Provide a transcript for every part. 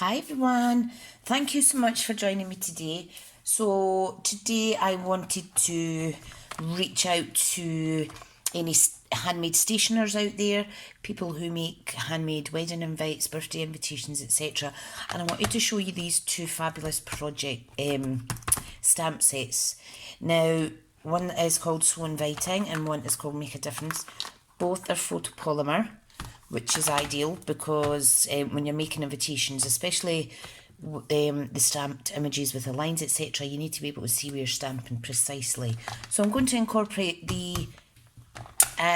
Hi everyone, thank you so much for joining me today. So today I wanted to reach out to any handmade stationers out there, people who make handmade wedding invites, birthday invitations, etc. And I wanted to show you these two fabulous project stamp sets. Now, one is called So Inviting and one is called Make a Difference. Both are photopolymer, which is ideal because when you're making invitations, especially the stamped images with the lines, etc., you need to be able to see where you're stamping precisely. So I'm going to incorporate the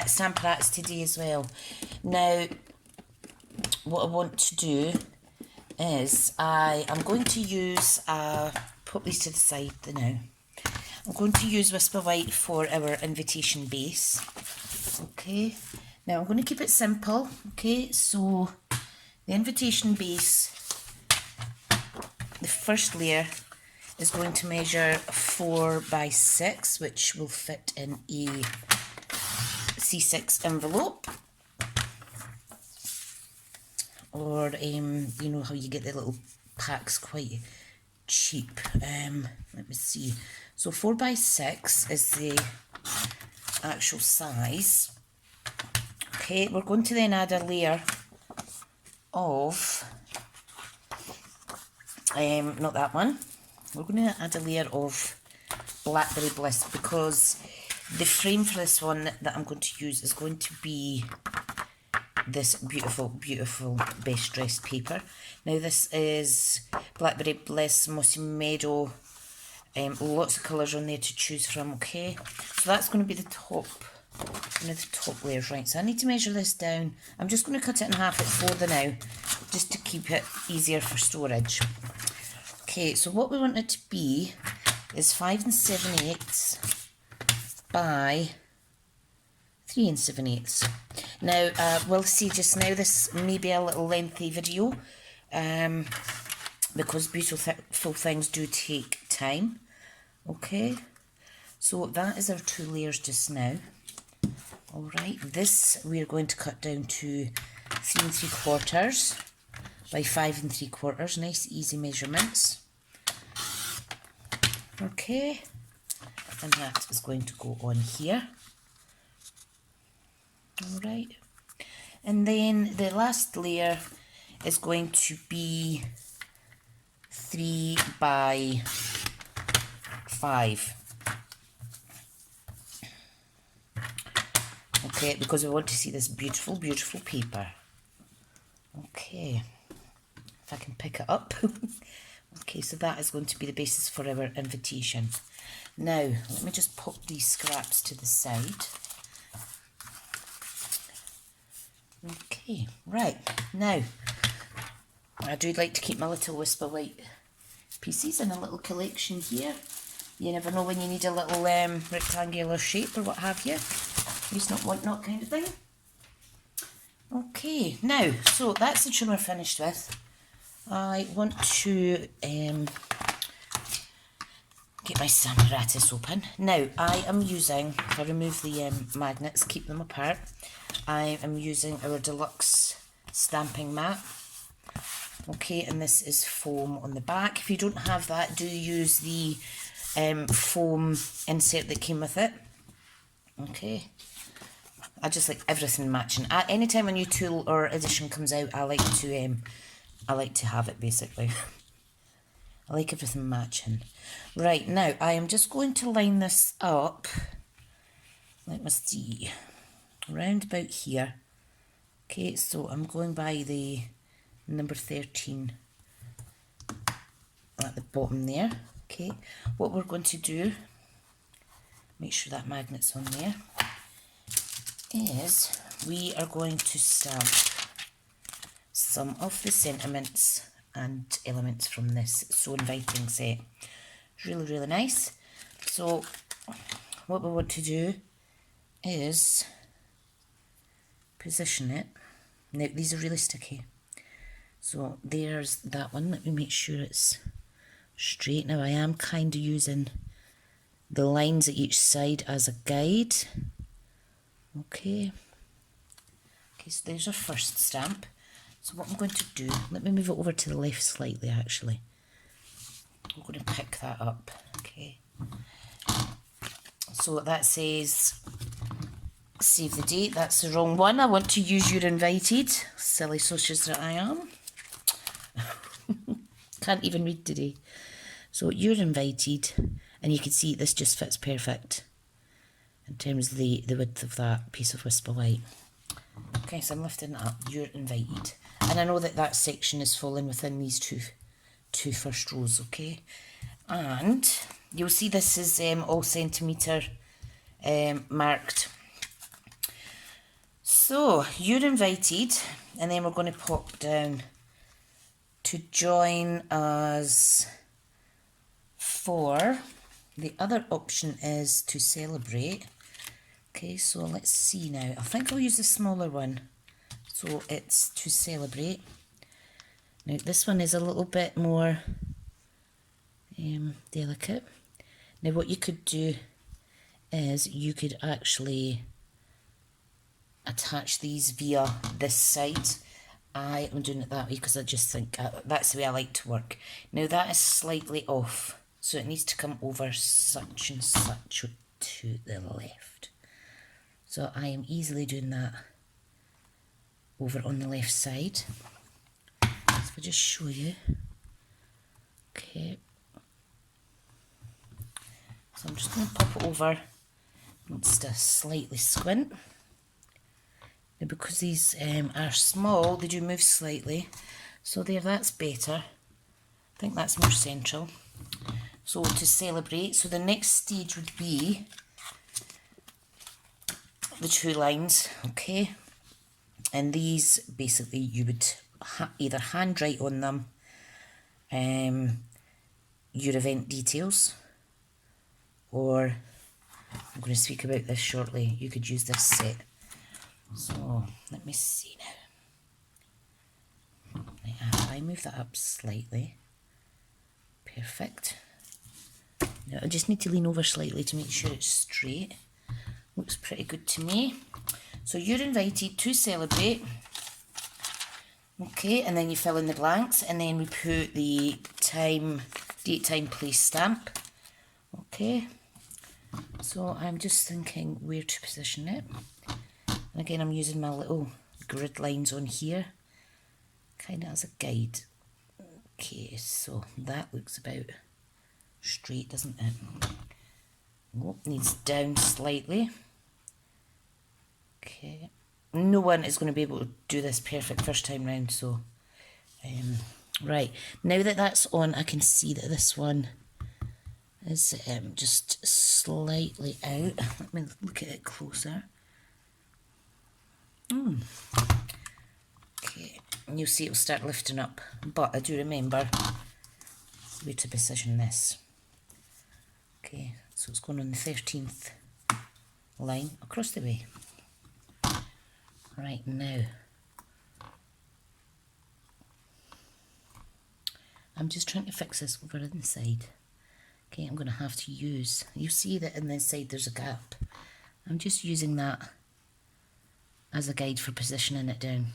stamp arts today as well. Now, what I want to do is I am going to use, put these to the side now. I'm going to use Whisper White for our invitation base. Okay, now I'm going to keep it simple. Okay, so the invitation base, the first layer is going to measure 4 by 6, which will fit in a C6 envelope, or you know how you get the little packs quite cheap. Let me see. So 4 by 6 is the actual size. Okay, we're going to then add a layer of, not that one, we're going to add a layer of Blackberry Bliss, because the frame for this one that I'm going to use is going to be this beautiful, beautiful Best Dressed paper. Now this is Blackberry Bliss, Mossy Meadow, lots of colours on there to choose from. Okay, so that's going to be the top, one of the top layers. Right, so I need to measure this down. I'm just going to cut it in half at 4 now, just to keep it easier for storage. Okay, so what we want it to be is 5 7/8 by 3 7/8. Now, we'll see just now, this may be a little lengthy video, because beautiful things do take time. Okay, so that is our 2 layers just now. Alright, this we're going to cut down to 3 3/4 by 5 3/4. Nice easy measurements. Okay, and that is going to go on here. Alright, and then the last layer is going to be 3 by 5. Okay, because we want to see this beautiful, beautiful paper. Okay, if I can pick it up. Okay, so that is going to be the basis for our invitation. Now, let me just pop these scraps to the side. Okay, right, now, I do like to keep my little Whisper White pieces in a little collection here. You never know when you need a little rectangular shape or what have you. Use not want not kind of thing. Okay, now, so that's the trim we're finished with. I want to get my apparatus open. Now, I am using, if I remove the magnets, keep them apart, I am using our deluxe stamping mat. Okay, and this is foam on the back. If you don't have that, do use the foam insert that came with it. Okay, I just like everything matching. Anytime a new tool or edition comes out, I like to have it basically. I like everything matching. Right, now I am just going to line this up. Let me see, around about here. Okay, so I'm going by the number 13 at the bottom there. Okay, what we're going to do, make sure that magnet's on there, is we are going to stamp some of the sentiments and elements from this So Inviting set. Really, really nice. So what we want to do is position it. Now these are really sticky. So there's that one. Let me make sure it's straight. Now I am kind of using the lines at each side as a guide. Okay. Okay, so there's our first stamp. So what I'm going to do, let me move it over to the left slightly actually. I'm going to pick that up, okay. So that says save the date, that's the wrong one. I want to use You're Invited, silly sausage that I am. Can't even read today. So You're Invited, and you can see this just fits perfect in terms of the width of that piece of Whisper White. Okay, so I'm lifting it up, You're Invited. And I know that that section is falling within these two first rows, okay? And you'll see this is all centimetre marked. So, You're Invited, and then we're going to pop down to join us for, the other option is to celebrate. Okay, so let's see now. I think I'll use the smaller one. So it's to celebrate. Now this one is a little bit more delicate. Now what you could do is you could actually attach these via this side. I am doing it that way because I just think that's the way I like to work. Now that is slightly off, so it needs to come over such and such to the left. So I am easily doing that over on the left side. So if I just show you. Okay. So I'm just going to pop it over. Just a slightly squint. Now because these are small, they do move slightly. So there, that's better. I think that's more central. So to celebrate, so the next stage would be the 2 lines, okay? And these, basically, you would either handwrite on them your event details, or I'm going to speak about this shortly. You could use this set. So let me see now. Right, I move that up slightly. Perfect. Now I just need to lean over slightly to make sure it's straight. Looks pretty good to me. So You're Invited to celebrate. Okay, and then you fill in the blanks, and then we put the time, date, time, place stamp. Okay, so I'm just thinking where to position it. And again, I'm using my little grid lines on here, kind of as a guide. Okay, so that looks about straight, doesn't it? Oh, needs down slightly. Okay, no one is going to be able to do this perfect first time round, so right, now that that's on, I can see that this one is just slightly out. Let me look at it closer. Okay, and you'll see it'll start lifting up, but I do remember where to position this. Okay, so it's going on the 13th line across the way. Right, now I'm just trying to fix this over inside. Okay, I'm going to have to use, you see that in this side there's a gap. I'm just using that as a guide for positioning it down.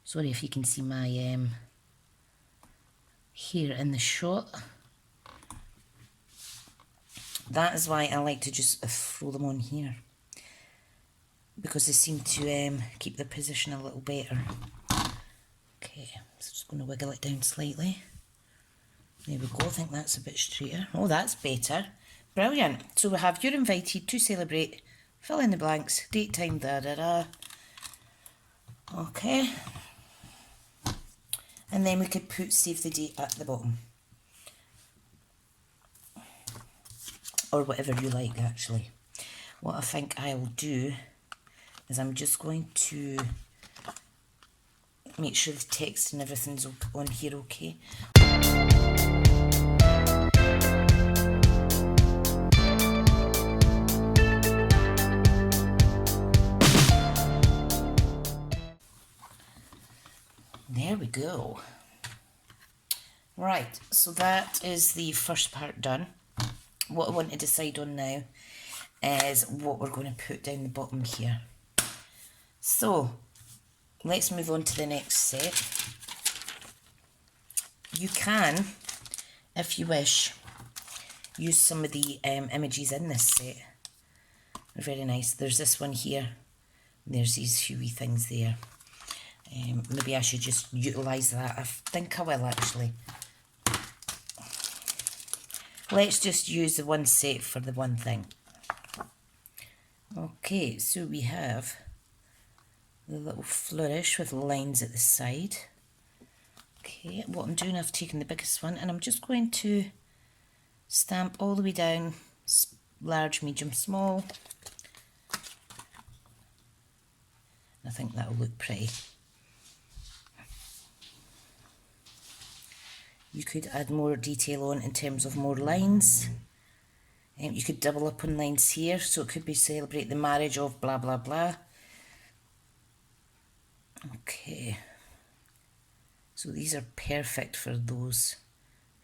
Sorry if you can see my here in the shot. That is why I like to just throw them on here, because they seem to keep the position a little better. Okay, so just going to wiggle it down slightly. There we go, I think that's a bit straighter. Oh, that's better. Brilliant. So we have You're Invited to celebrate, fill in the blanks, date, time, da-da-da. Okay. And then we could put save the date at the bottom. Or whatever you like, actually. What I think I'll do is I'm just going to make sure the text and everything's on here okay. There we go. Right, so that is the first part done. What I want to decide on now is what we're going to put down the bottom here. So, let's move on to the next set. You can, if you wish, use some of the images in this set. They're very nice. There's this one here. There's these few wee things there. Maybe I should just utilise that. I think I will actually. Let's just use the one set for the one thing. Okay, so we have the little flourish with lines at the side. Okay, what I'm doing, I've taken the biggest one and I'm just going to stamp all the way down, large, medium, small. I think that'll look pretty. You could add more detail on in terms of more lines. You could double up on lines here, so it could be celebrate the marriage of blah blah blah. Okay. So these are perfect for those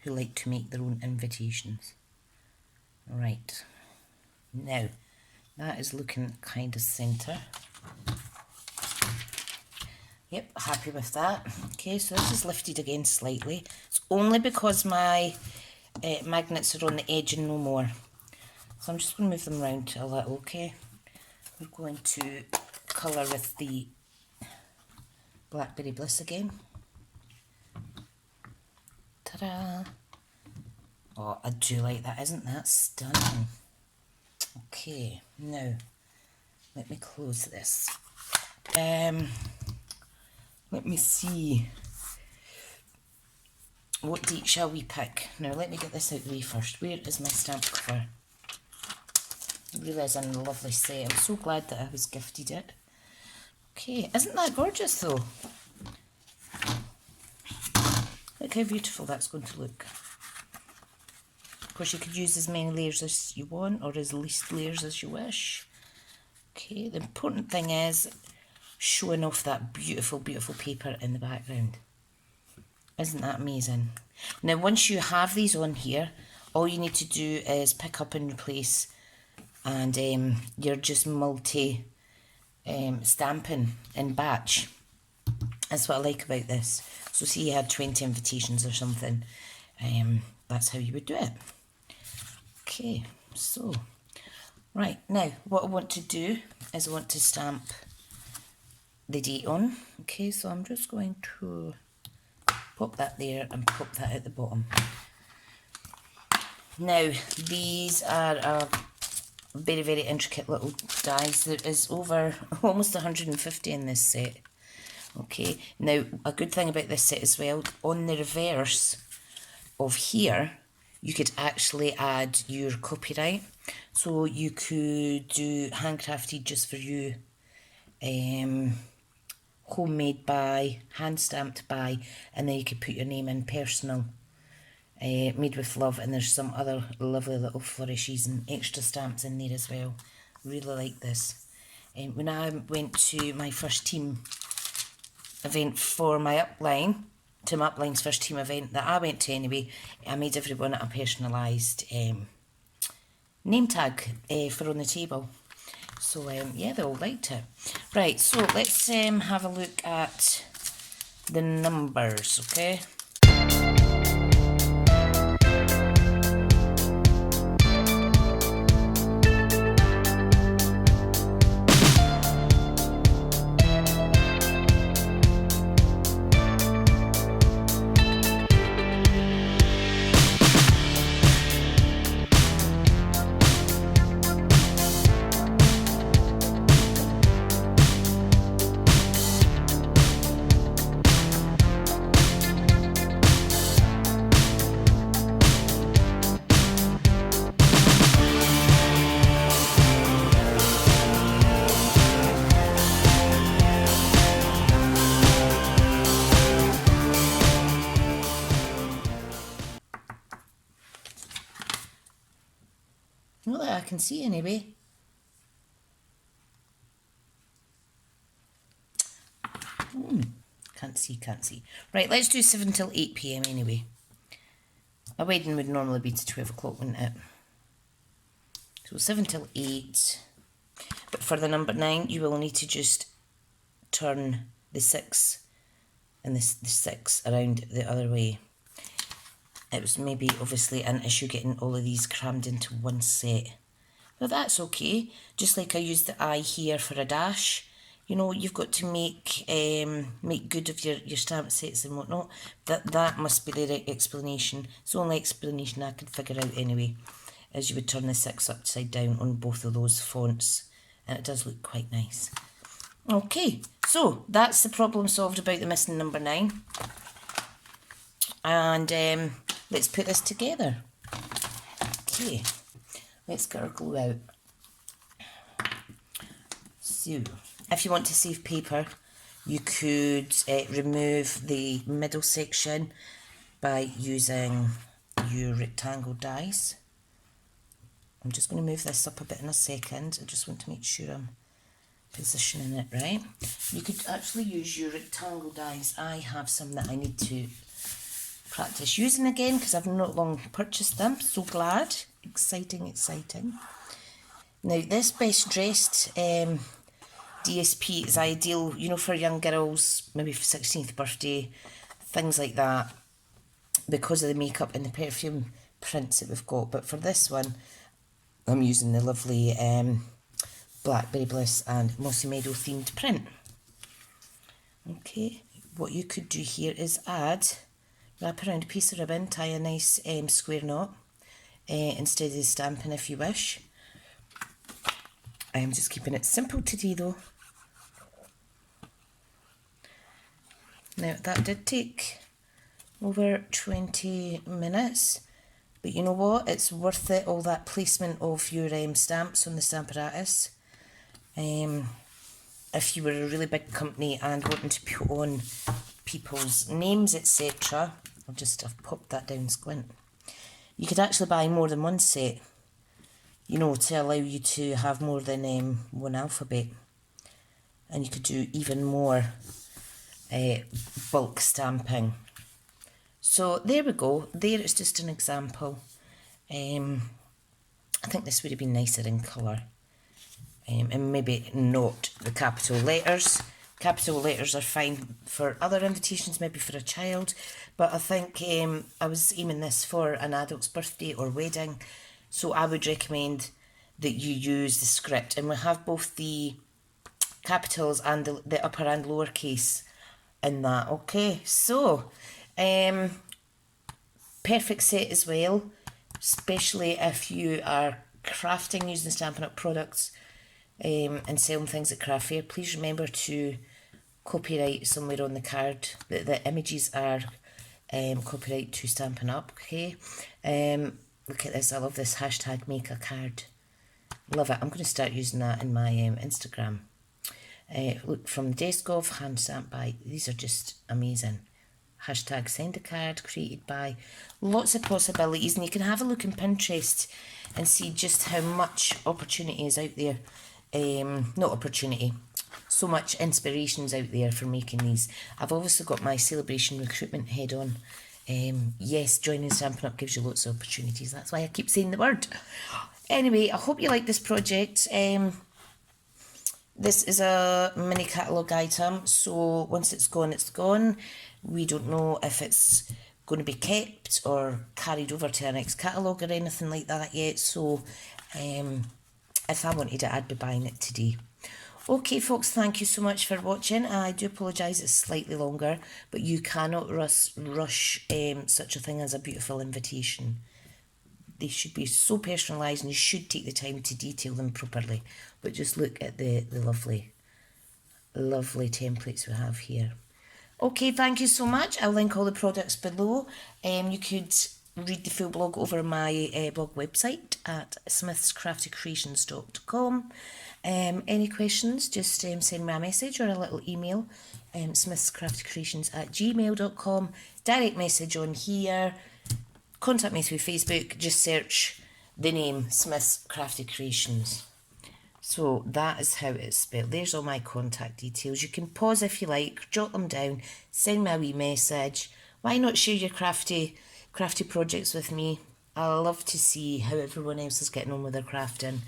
who like to make their own invitations. Right. Now, that is looking kind of centre. Yep, happy with that. Okay, so this is lifted again slightly. It's only because my magnets are on the edge and no more. So I'm just going to move them around a little, okay? We're going to colour with the Blackberry Bliss again. Ta-da! Oh, I do like that. Isn't that stunning? Okay, now, let me close this. Let me see. What date shall we pick? Now let me get this out of the way first. Where is my stamp cover? It really is a lovely set. I'm so glad that I was gifted it. Okay, isn't that gorgeous though? Look how beautiful that's going to look. Of course you could use as many layers as you want or as least layers as you wish. Okay, the important thing is showing off that beautiful, beautiful paper in the background. Isn't that amazing? Now, once you have these on here, all you need to do is pick up and replace, and you're just stamping in batch. That's what I like about this. So see you had 20 invitations or something. That's how you would do it. Okay, so, right, now what I want to do is I want to stamp the date on. Okay, so I'm just going to pop that there and pop that at the bottom. Now, these are a very, very intricate little dies. There is over almost 150 in this set. Okay, now a good thing about this set as well, on the reverse of here, you could actually add your copyright. So you could do handcrafted just for you, homemade by, hand stamped by, and then you could put your name in, personal, made with love, and there's some other lovely little flourishes and extra stamps in there as well. Really like this. When I went to my first team event for my upline, to my upline's first team event that I went to anyway, I made everyone a personalised name tag for on the table. So yeah, they all liked it. Right, so let's have a look at the numbers, okay? Not that I can see anyway. Can't see. Right, let's do 7 till 8 PM anyway. A wedding would normally be to 12 o'clock, wouldn't it? So 7 till 8. But for the number 9, you will need to just turn the 6 and the 6 around the other way. It was maybe obviously an issue getting all of these crammed into one set. But that's okay. Just like I used the eye here for a dash. You know, you've got to make good of your stamp sets and whatnot. That must be the right explanation. It's the only explanation I could figure out anyway. As you would turn the 6 upside down on both of those fonts. And it does look quite nice. Okay, so that's the problem solved about the missing number 9. And let's put this together. Okay, let's get our glue out. So, if you want to save paper, you could remove the middle section by using your rectangle dies. I'm just going to move this up a bit in a second. I just want to make sure I'm positioning it right. You could actually use your rectangle dies. I have some that I need to practice using again because I've not long purchased them. So glad. Exciting, exciting. Now this Best Dressed DSP is ideal, you know, for young girls, maybe for 16th birthday, things like that, because of the makeup and the perfume prints that we've got. But for this one, I'm using the lovely Blackberry Bliss and Mossy Meadow themed print. Okay, what you could do here is wrap around a piece of ribbon, tie a nice square knot instead of the Stampin' if you wish. I am just keeping it simple today though. Now that did take over 20 minutes. But you know what? It's worth it, all that placement of your stamps on the Stamparatus. If you were a really big company and wanting to put on people's names, etc. I've popped that down squint. You could actually buy more than one set, you know, to allow you to have more than one alphabet. And you could do even more bulk stamping. So there we go. There is just an example. I think this would have been nicer in colour. And maybe not the capital letters. Capital letters are fine for other invitations, maybe for a child. But I think I was aiming this for an adult's birthday or wedding. So I would recommend that you use the script. And we have both the capitals and the upper and lower case in that. Okay, so perfect set as well, especially if you are crafting using Stampin' Up products and selling things at craft fair. Please remember to copyright somewhere on the card. The images are copyright to Stampin' Up, okay? Look at this, I love this hashtag make a card. Love it. I'm going to start using that in my Instagram. Look, from Desk Of, hand stamped by, these are just amazing. Hashtag send a card, created by. Lots of possibilities, and you can have a look in Pinterest and see just how much opportunity is out there. Not opportunity, so much inspirations out there for making these. I've obviously got my celebration recruitment head on. Yes, joining Stampin' Up gives you lots of opportunities. That's why I keep saying the word. Anyway, I hope you like this project. This is a mini catalogue item, so once it's gone, it's gone. We don't know if it's going to be kept or carried over to our next catalogue or anything like that yet, so if I wanted it, I'd be buying it today. Okay folks, thank you so much for watching. I do apologise it's slightly longer, but you cannot rush such a thing as a beautiful invitation. They should be so personalised and you should take the time to detail them properly. But just look at the lovely, lovely templates we have here. Okay, thank you so much. I'll link all the products below. You could read the full blog over my blog website at smithscraftycreations.com. Any questions, just send me a message or a little email, smithscraftycreations@gmail.com. Direct message on here. Contact me through Facebook. Just search the name Smith's Crafty Creations. So that is how it's spelled. There's all my contact details. You can pause if you like, jot them down, send me a wee message. Why not share your crafty projects with me? I love to see how everyone else is getting on with their crafting.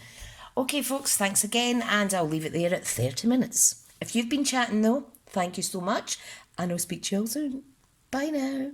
Okay folks, thanks again, and I'll leave it there at 30 minutes. If you've been chatting though, Thank you so much, and I'll speak to you all soon. Bye now.